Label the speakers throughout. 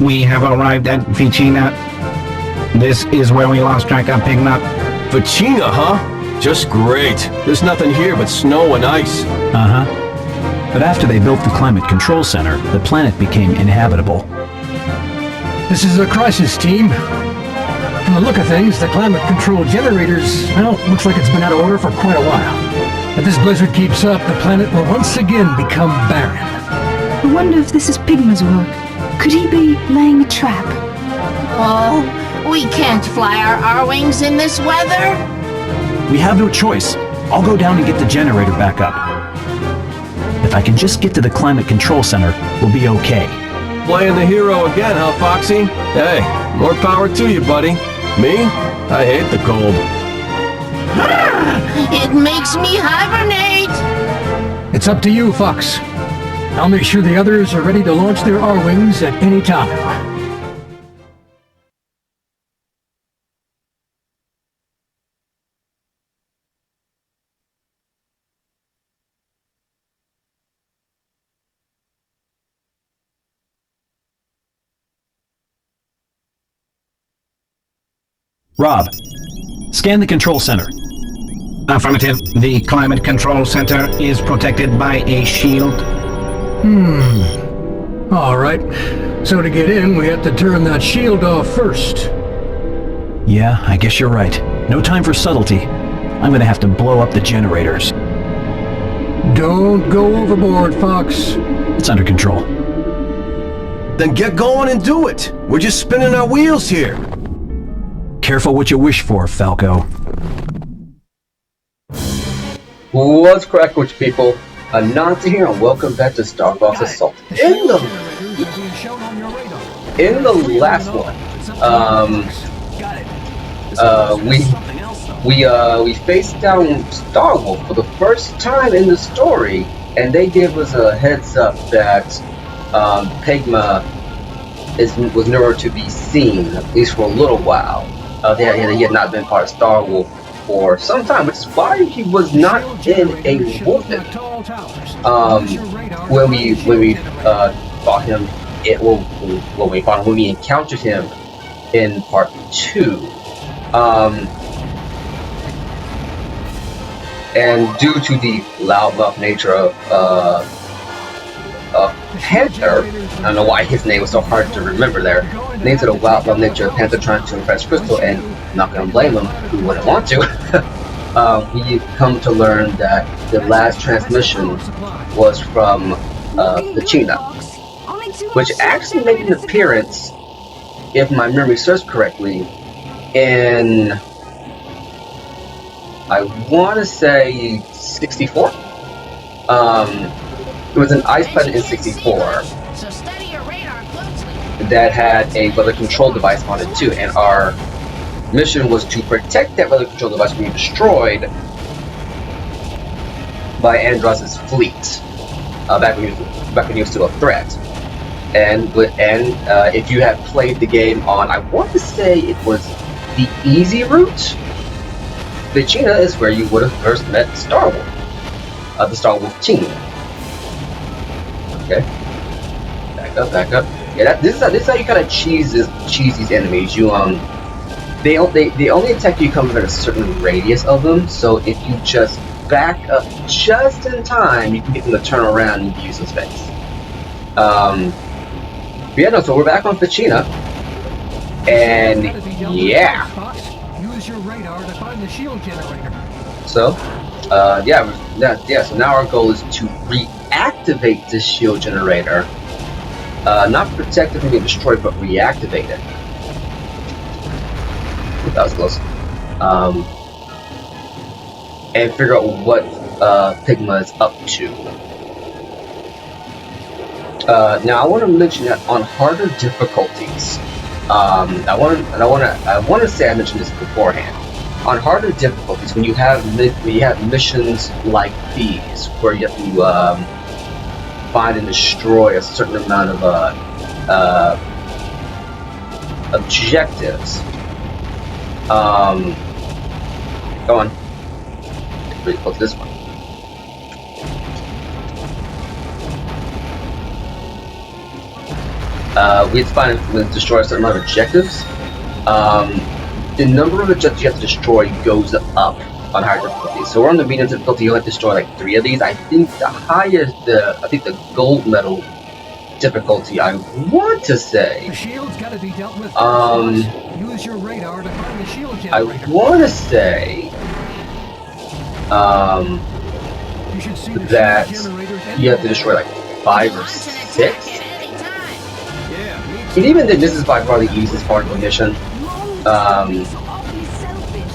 Speaker 1: We have arrived at Vicina. This is where we lost track of Pignut.
Speaker 2: Vicina, huh? Just great. There's nothing here but snow and ice.
Speaker 3: Uh-huh. But after they built the climate control center, the planet became inhabitable.
Speaker 4: This is a crisis, team. From the look of things, the climate control generators, well, looks like it's been out of order for quite a while. If this blizzard keeps up, the planet will once again become barren.
Speaker 5: I wonder if this is Pigma's work. Could he be laying a trap?
Speaker 6: Oh, we can't fly our R-Wings in this weather.
Speaker 3: We have no choice. I'll go down and get the generator back up. If I can just get to the climate control center, we'll be okay.
Speaker 2: Playing the hero again, huh, Foxy? Hey, more power to you, buddy. Me? I hate the cold.
Speaker 6: It makes me hibernate.
Speaker 4: It's up to you, Fox. I'll make sure the others are ready to launch their R-Wings at any time.
Speaker 3: Rob, scan the control center.
Speaker 1: Affirmative. The climate control center is protected by a shield.
Speaker 4: All right. So to get in, we have to turn that shield off first.
Speaker 3: Yeah, I guess you're right. No time for subtlety. I'm gonna have to blow up the generators.
Speaker 4: Don't go overboard, Fox.
Speaker 3: It's under control.
Speaker 2: Then get going and do it. We're just spinning our wheels here.
Speaker 3: Careful what you wish for, Falco.
Speaker 7: What's crack with you people? Anansi here and welcome back to Star Fox Assault. In the last one, we faced down Starwolf for the first time in the story, and they gave us a heads up that Pigma was nowhere to be seen, at least for a little while. He had not been part of Starwolf for some time, which is why he was not in a wolfen. When we fought him, when we encountered him in part 2, and due to the loudmouth nature of Panther, I don't know why his name was so hard to remember there. Named to the loudmouth nature of Panther trying to impress Crystal, and I'm not gonna blame him, who wouldn't want to. We come to learn that the last transmission was from Vicina, which actually made an appearance, if my memory serves correctly, in, I want to say 64. It was an ice planet in 64 that had a weather control device on it too, and our mission was to protect that weather control device from being destroyed by Andross's fleet. Back when he was still a threat. And if you have played the game on, I want to say it was the easy route, Vicina is where you would have first met Starwolf, the Starwolf team. Okay, back up. Yeah, this is how you kind of cheese these enemies. You they only attack you coming at a certain radius of them. So if you just back up just in time, you can get them to turn around and use some space. Yeah, no, so we're back on Vicina, and yeah.
Speaker 4: Use your radar to find the shield generator.
Speaker 7: So, so now our goal is to reactivate this shield generator. Not protect it from being destroyed, but reactivate it. That was close. And figure out what Pigma is up to. Now I want to mention that on harder difficulties, I want to say I mentioned this beforehand. On harder difficulties, when you have missions like these, where you have to find and destroy a certain amount of objectives. Go on. Pretty close to this one. we have to find and destroy a certain amount of objectives. The number of objectives you have to destroy goes up on higher difficulty. So we're on the medium difficulty. You only have to destroy like 3 of these. I think the highest, I think the gold medal difficulty, I want to say.
Speaker 4: The shield's got to be dealt with. Use your radar to find the shield generator.
Speaker 7: I want to say
Speaker 4: You should see the
Speaker 7: that
Speaker 4: shield generators
Speaker 7: you have to destroy like 5 or 6.
Speaker 2: Yeah,
Speaker 7: And even then, this is by far the easiest part of the mission.
Speaker 5: So awfully selfish.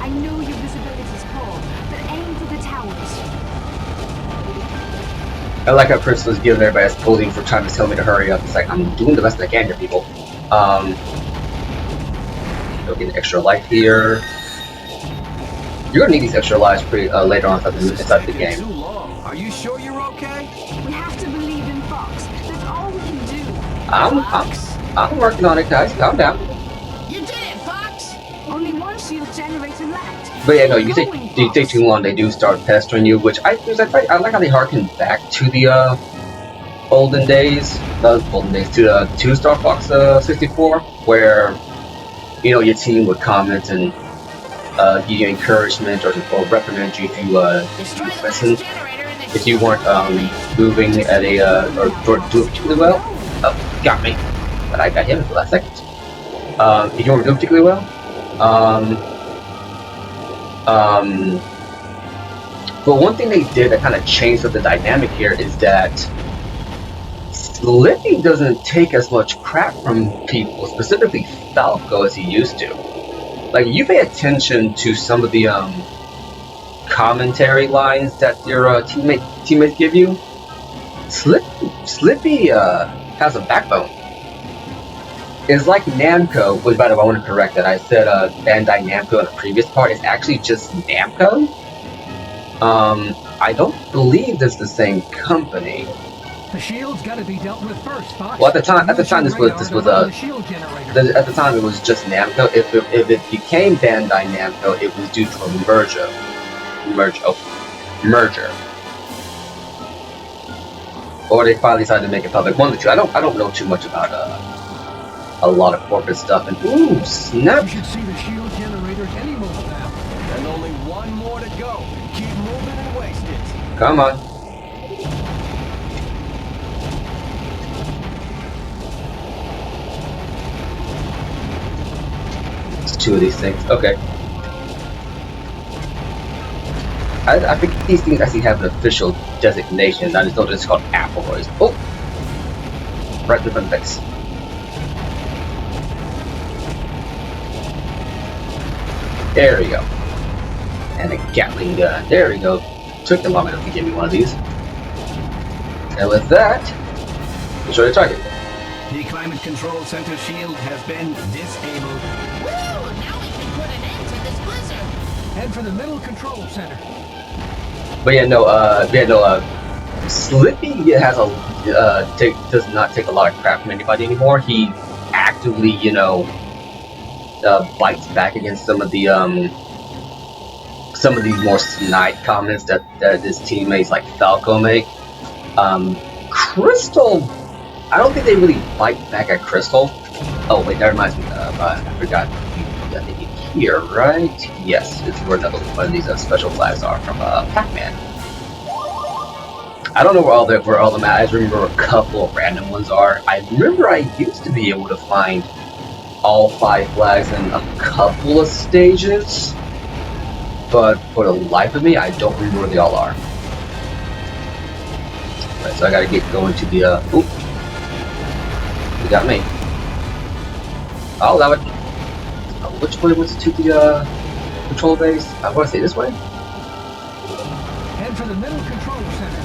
Speaker 5: I know your visibility's poor, but aim for the towers.
Speaker 7: I like how Chris was giving everybody scolding for trying to tell me to hurry up. It's like, I'm doing the best I can here, people. Go get an extra life here. You're gonna need these extra lives pretty later on inside the game.
Speaker 2: too long. Are you sure you're okay?
Speaker 5: We have to believe in Fox. That's all we can do.
Speaker 7: I'm working on it, guys. Calm down.
Speaker 6: You did it, Fox!
Speaker 5: Only one shield generator left.
Speaker 7: But yeah, no, you take too long. They do start pestering you, which I like how they harken back to the olden days, to the 2 Star Fox 64, where your team would comment and give you encouragement or reprimand you if you listen. If you weren't moving at or doing particularly well. Oh, got me. But I got him for the last second. If you weren't doing particularly well. But one thing they did that kind of changed up the dynamic here is that Slippy doesn't take as much crap from people, specifically Falco, as he used to. Like, you pay attention to some of the commentary lines that your teammates give you. Slippy has a backbone. It's like Namco, which, by the way, I want to correct that. I said Bandai Namco in the previous part. It's actually just Namco. I don't believe this is the same company.
Speaker 4: The shield's got to be dealt with first, Fox.
Speaker 7: Well, at the time, this was
Speaker 4: the shield generator.
Speaker 7: at the time it was just Namco. If it became Bandai Namco, it was due to a merger. Or they finally decided to make it public. One of the two. I don't know too much about a lot of corporate stuff. And ooh, snap!
Speaker 4: You should see the shield generators any moment now.
Speaker 2: And only one more to go. Keep moving and waste it.
Speaker 7: Come on. It's 2 of these things. Okay. I think these things actually have an official designation. I just know that it's called Asteroids. Oh! Right in front of the face. There we go. And a Gatling gun. There we go. Took them long enough to give me one of these. And with that, we'll show you the target.
Speaker 1: The climate control center shield has been disabled.
Speaker 6: Woo! Now we can put an end to this blizzard.
Speaker 4: Head for the middle control center.
Speaker 7: But Slippy does not take a lot of crap from anybody anymore. He actively, bites back against some of these more snide comments that his teammates like Falco make. Crystal, I don't think they really bite back at Crystal. Oh wait, that reminds me. I forgot. I think here, right? Yes, it's where another one of these special flags are from Pac-Man. I don't know where all the I just remember a couple of random ones are. I remember I used to be able to find all 5 flags in a couple of stages, but for the life of me, I don't remember where they all are. Right, so I gotta get going to the oop. You got me. Oh, that would. Which way was to the control base? I want to say this way.
Speaker 4: Head for the middle control center.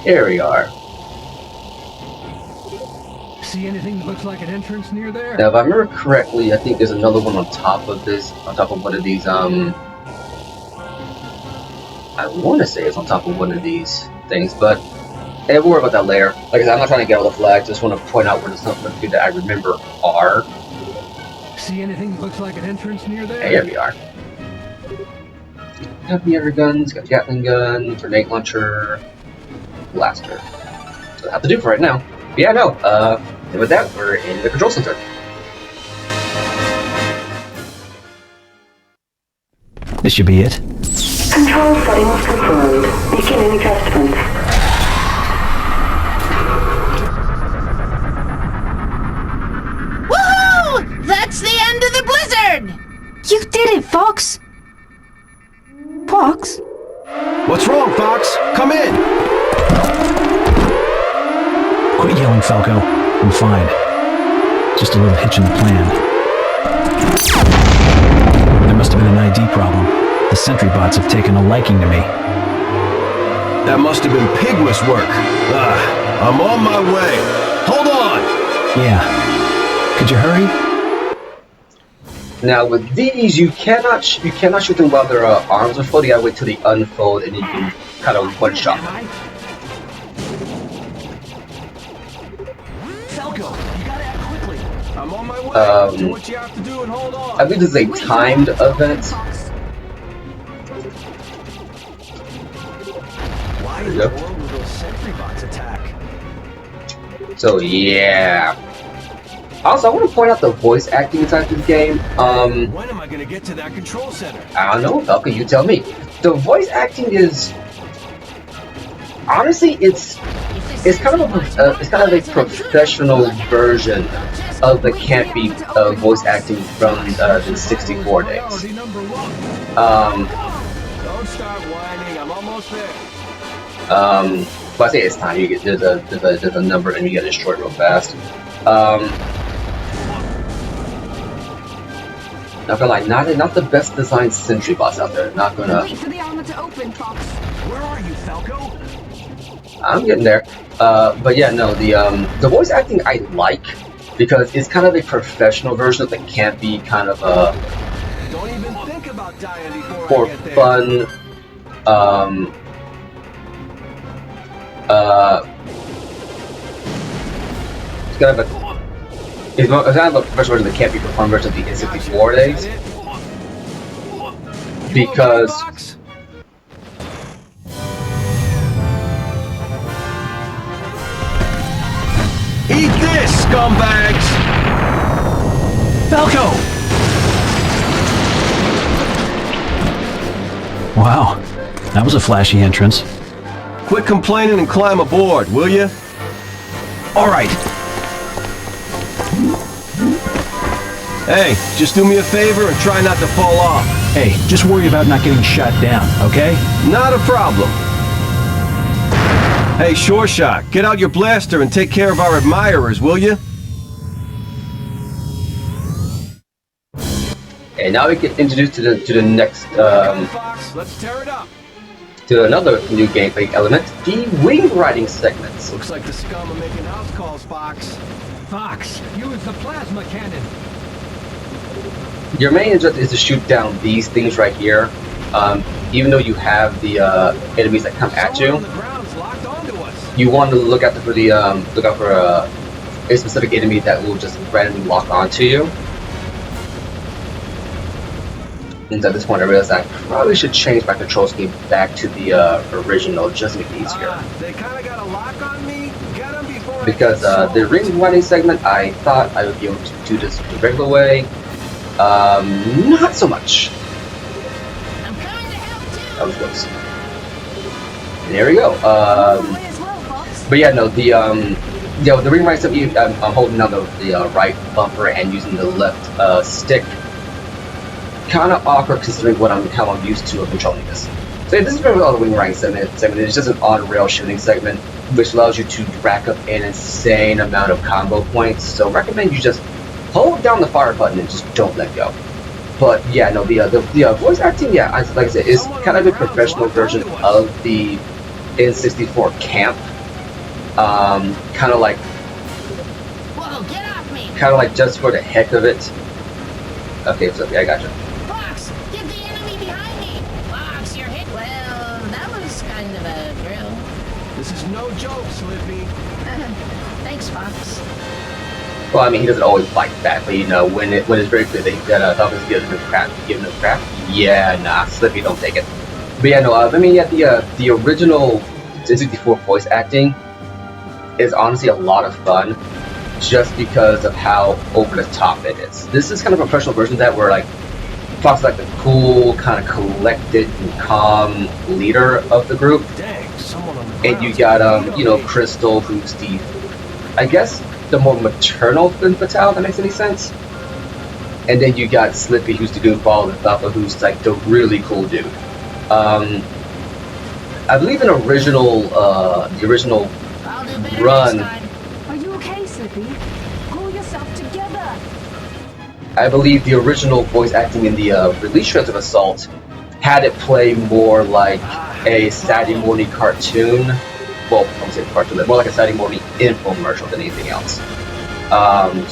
Speaker 7: Here we are.
Speaker 4: See anything that looks like an entrance near there?
Speaker 7: Now, if I remember correctly, I think there's another one on top of one of these. I want to say it's on top of one of these things, but hey, we'll worry about that later. Like I said, I'm not trying to get all the flags. Just want to point out where the stuff that I remember are.
Speaker 4: See anything that looks like an entrance near there?
Speaker 7: Hey, here we are. Heavy air guns, got Gatling gun, grenade launcher, blaster. So I have to do for right now. But yeah, no. And with that, we're in the control center.
Speaker 3: This should be it.
Speaker 8: Control settings confirmed. Beginning adjustments.
Speaker 6: Woohoo! That's the end of the blizzard!
Speaker 5: You did it, Fox! Fox?
Speaker 2: What's wrong, Fox? Come in!
Speaker 3: Quit yelling, Falco. I'm fine. Just a little hitch in the plan. There must have been an ID problem. The sentry bots have taken a liking to me.
Speaker 2: That must have been Pigmas work. I'm on my way. Hold on!
Speaker 3: Yeah. Could you hurry?
Speaker 7: Now with these, you cannot shoot them while their arms are folded. You gotta wait till they unfold, and you can kind of one shot them.
Speaker 2: Falco, you gotta act quickly. I'm on my way. Do what you have to do and hold on.
Speaker 7: I believe this is a timed event.
Speaker 2: Why in the world will those sentry bots attack?
Speaker 7: So yeah. Also, I want to point out the voice acting inside this game.
Speaker 2: When am I gonna get to that control center?
Speaker 7: I don't know, Falco, you tell me. The voice acting is honestly, it's kind of a professional version of the campy voice acting from the 64 days.
Speaker 2: Priority number one. Don't start whining. I'm almost there.
Speaker 7: But I say it's time. You get there's a number and you get destroyed real fast. Not gonna lie, not the best designed sentry bots out there. Not gonna.
Speaker 5: Wait for the armor to open, Fox.
Speaker 2: Where are you, Falco?
Speaker 7: I'm getting there. But yeah, no, the voice acting I like because it's kind of a professional version of the campy kind of
Speaker 2: Don't even think about dying before
Speaker 7: for
Speaker 2: I get there.
Speaker 7: fun. It's kind of a. It's kind of a professional version of the campy for fun version of the N64 days. Because
Speaker 2: eat this, scumbags!
Speaker 3: Falco! Wow. That was a flashy entrance.
Speaker 2: Quit complaining and climb aboard, will you?
Speaker 3: All right.
Speaker 2: Hey, just do me a favor and try not to fall off.
Speaker 3: Hey, just worry about not getting shot down, okay?
Speaker 2: Not a problem. Hey, Sure Shot, get out your blaster and take care of our admirers, will you?
Speaker 7: And now we get introduced to the next
Speaker 2: Fox, let's tear it up.
Speaker 7: to another new gameplay element, the wing riding segments.
Speaker 2: Looks like the scum are making house calls, Fox.
Speaker 4: Fox, use the plasma cannon.
Speaker 7: Your main objective is to shoot down these things right here. Even though you have the enemies that come at
Speaker 2: Someone
Speaker 7: you,
Speaker 2: on the ground's locked onto us.
Speaker 7: you want to look out for a specific enemy that will just randomly lock onto you. And at this point, I realized I probably should change my control scheme back to the original just to make it easier.
Speaker 2: They kind of got a lock on me. Get 'em before
Speaker 7: Because the ring riding segment, I thought I would be able to do this the regular way. Not so much.
Speaker 6: I'm coming to help too!
Speaker 7: That was close. And there we go.
Speaker 5: Way as well, Fox.
Speaker 7: But yeah, no, the ring riding segment, I'm holding down the right bumper and using the left stick. Kind of awkward considering how I'm used to controlling this. So yeah, this is very well the wing riding segment. It's just an on-rail shooting segment, which allows you to rack up an insane amount of combo points. So recommend you just hold down the fire button and just don't let go. But yeah, no, the voice acting, yeah, like I said, is kind of a professional version of the N64 camp. Kind of like
Speaker 6: Whoa, get off me!
Speaker 7: kind of like just for the heck of it. Okay, so yeah, I gotcha.
Speaker 6: Fox, get the enemy behind me! Fox, you're hit. Well, that was kind of a drill.
Speaker 2: This is no joke, Slippy.
Speaker 6: Thanks, Fox.
Speaker 7: Well, I mean, he doesn't always fight back, but you know, when it's very clear that Falcon's giving him crap, yeah, nah, Slippy don't take it. But yeah, no, I mean, yeah, the original N64 voice acting is honestly a lot of fun, just because of how over the top it is. This is kind of a professional version of that, where like Fox is like the cool, kind of collected and calm leader of the group, and you got you know, Crystal, who's the, I guess, the more maternal femme fatale, if that makes any sense. And then you got Slippy, who's the goofball, and Falco, who's like the really cool dude. I believe in the original
Speaker 6: I'll do better
Speaker 7: run,
Speaker 6: next time.
Speaker 5: Are you okay, Slippy? Pull yourself together.
Speaker 7: I believe the original voice acting in the release shreds of Assault had it play more like a Saturday morning cartoon. Well, I won't say cartoon, but more like a Saturday morning infomercial than anything else.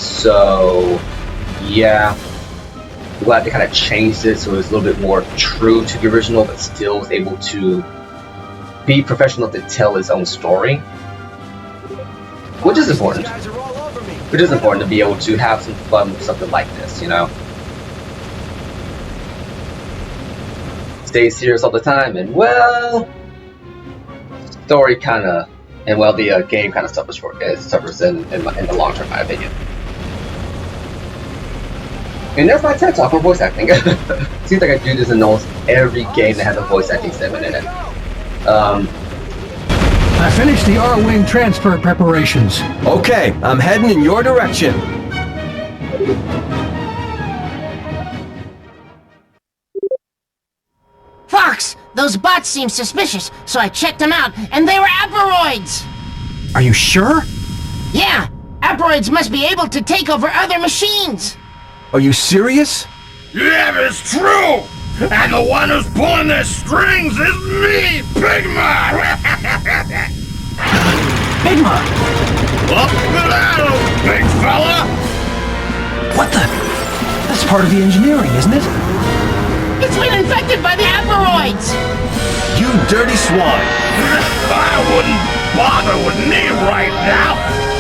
Speaker 7: So yeah, I'm glad they kind of changed it so it was a little bit more true to the original, but still was able to be professional to tell his own story, which is important. Which is important to be able to have some fun with something like this, you know. Stay serious all the time, and well, story kind of, and well, the game kind of suffers in the long term, in my opinion. And there's my TED talk on voice acting. Seems like I do this in almost every game that has a voice acting segment in it.
Speaker 4: I finished the R-Wing transfer preparations.
Speaker 2: Okay, I'm heading in your direction.
Speaker 6: Fox, those bots seem suspicious, so I checked them out, and they were Aperoids!
Speaker 3: Are you sure?
Speaker 6: Yeah, Aperoids must be able to take over other machines!
Speaker 2: Are you serious?
Speaker 9: Yeah, it's true! And the one who's pulling their strings is me, Pigma!
Speaker 3: Pigma!
Speaker 9: Up and at 'em, big fella!
Speaker 3: What the? That's part of the engineering, isn't it?
Speaker 6: It's been infected by the Aperoids!
Speaker 2: You dirty swine!
Speaker 9: I wouldn't bother with me right now!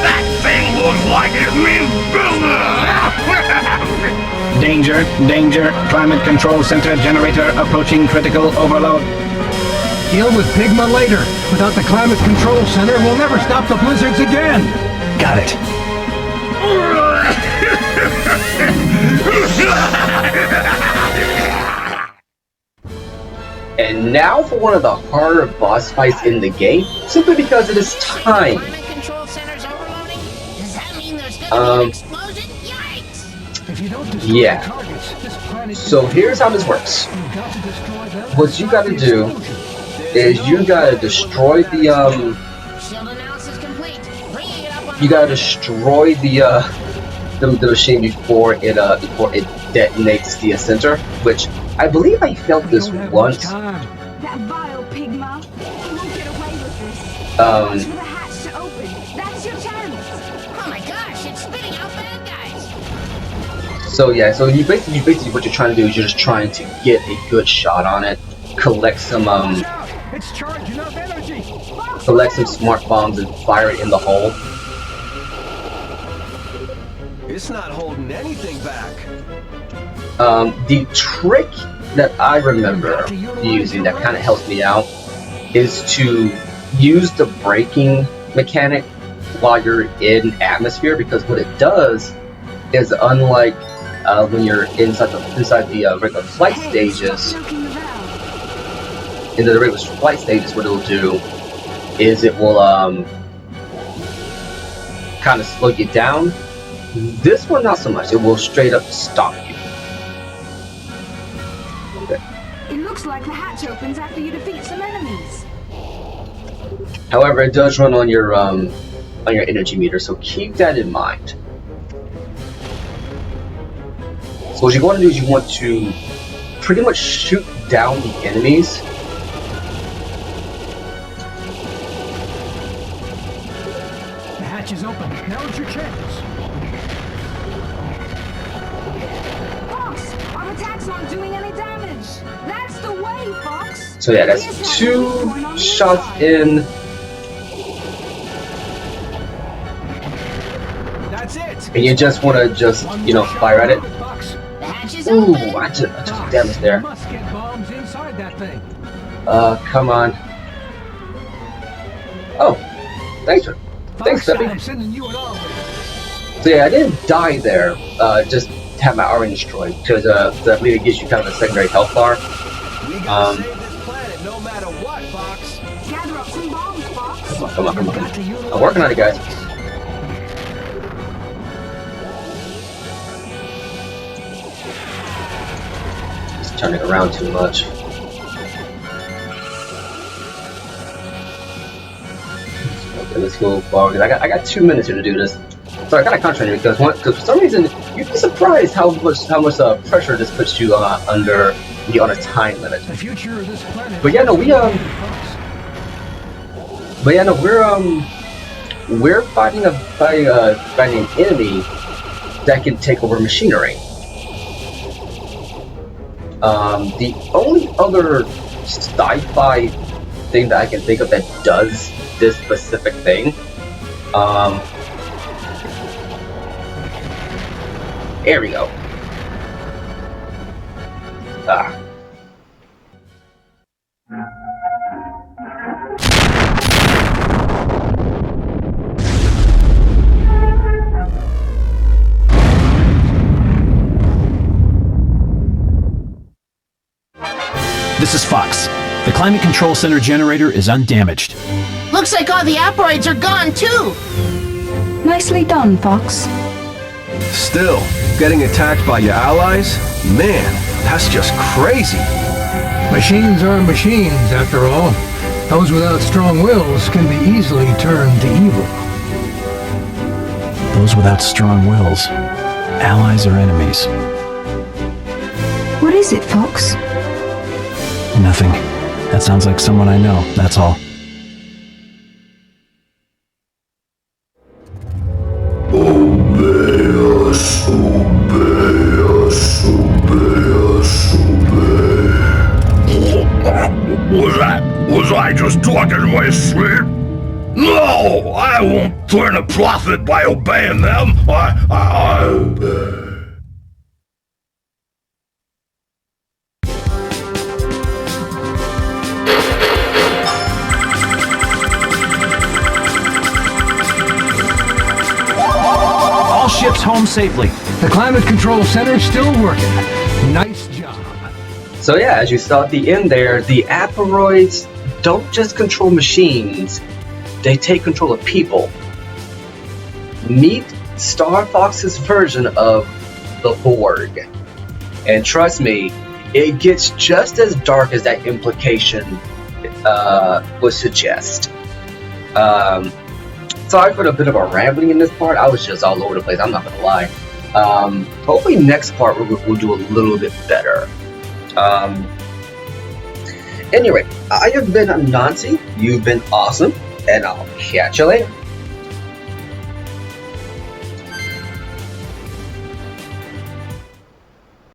Speaker 9: That thing looks like it means business!
Speaker 1: Danger, danger. Climate Control Center generator approaching critical overload.
Speaker 4: Deal with Pigma later. Without the Climate Control Center, we'll never stop the blizzards again.
Speaker 3: Got it.
Speaker 7: And now for one of the harder boss fights in the game, simply because it is time.
Speaker 6: Climate control center's overloading? Does that mean there's gonna be an explosion? Yikes!
Speaker 4: If you don't destroy
Speaker 7: Yeah.
Speaker 4: the targets, this planet
Speaker 7: So here's how this works.
Speaker 4: you've got to destroy them.
Speaker 7: What you gotta do is you gotta destroy the
Speaker 6: Shield analysis complete. Bringing it up on
Speaker 7: you gotta destroy the machine before it detonates the center, which I believe I felt this once.
Speaker 5: That vile Pigma. You won't get away with this.
Speaker 7: Um,
Speaker 5: Watch for the hatch to open. That's your chance.
Speaker 6: Oh my gosh, it's spitting out bad guys!
Speaker 7: So yeah, so you basically what you're trying to do is you're just trying to get a good shot on it, collect some
Speaker 4: It's charging up energy.
Speaker 7: collect some smart bombs and fire it in the hole.
Speaker 2: It's not holding anything back.
Speaker 7: The trick that I remember using that kind of helps me out is to use the braking mechanic while you're in atmosphere, because what it does is, unlike when you're inside the regular flight stages, what it'll do is it will kind of slow you down. This one, not so much. It will straight up stop you.
Speaker 5: It looks like the hatch opens after you defeat some enemies.
Speaker 7: However, it does run on your energy meter, so keep that in mind. So what you want to do is you want to pretty much shoot down the enemies.
Speaker 4: The hatch is open. Now it's your chance.
Speaker 5: Fox, our attacks aren't doing any damage. That's the way, Fox.
Speaker 7: So yeah, that's 2 shots in.
Speaker 2: That's it.
Speaker 7: And you just want to fire at it.
Speaker 6: The hatch is
Speaker 7: Ooh,
Speaker 6: open!
Speaker 7: I took damage there.
Speaker 4: Must get bombs in inside that thing.
Speaker 7: Come on. Oh, thanks, Peppy.
Speaker 4: I'm sending you an arm.
Speaker 7: So yeah, I didn't die there. Just have my armor destroyed because that really gives you kind of a secondary health bar.
Speaker 2: We gotta save this planet no matter what, Fox.
Speaker 5: Gather up some bombs, Fox.
Speaker 7: Come on. I'm working on it, guys. Just turning around too much. Okay, let's go forward. I got 2 minutes here to do this. So I got a contract because for some reason you'd be surprised how much pressure this puts you under on a time limit.
Speaker 4: The future of this planet.
Speaker 7: But yeah, no, we're fighting an enemy that can take over machinery. The only other sci-fi thing that I can think of that does this specific thing, there we go.
Speaker 3: This is Fox. The Climate Control Center generator is undamaged.
Speaker 6: Looks like all the asteroids are gone, too.
Speaker 5: Nicely done, Fox.
Speaker 2: Still, getting attacked by your allies? Man, that's just crazy.
Speaker 4: Machines are machines, after all. Those without strong wills can be easily turned to evil.
Speaker 3: Those without strong wills. Allies or enemies?
Speaker 5: What is it, Fox?
Speaker 3: Nothing. That sounds like someone I know, that's all.
Speaker 9: Obey us, obey us, obey us, obey. Was I just talking in my sleep? No, I won't turn a profit by obeying them. I obey.
Speaker 3: All ships home safely.
Speaker 4: The Climate Control Center's still working. Nice job.
Speaker 7: So yeah, as you saw at the end there, the asteroids don't just control machines, they take control of people. Meet Star Fox's version of the Borg. And trust me, it gets just as dark as that implication would suggest. Sorry for a bit of a rambling in this part. I was just all over the place, I'm not gonna lie. Hopefully next part we'll do a little bit better. Anyway, I have been Anansi, you've been awesome, and I'll catch you later.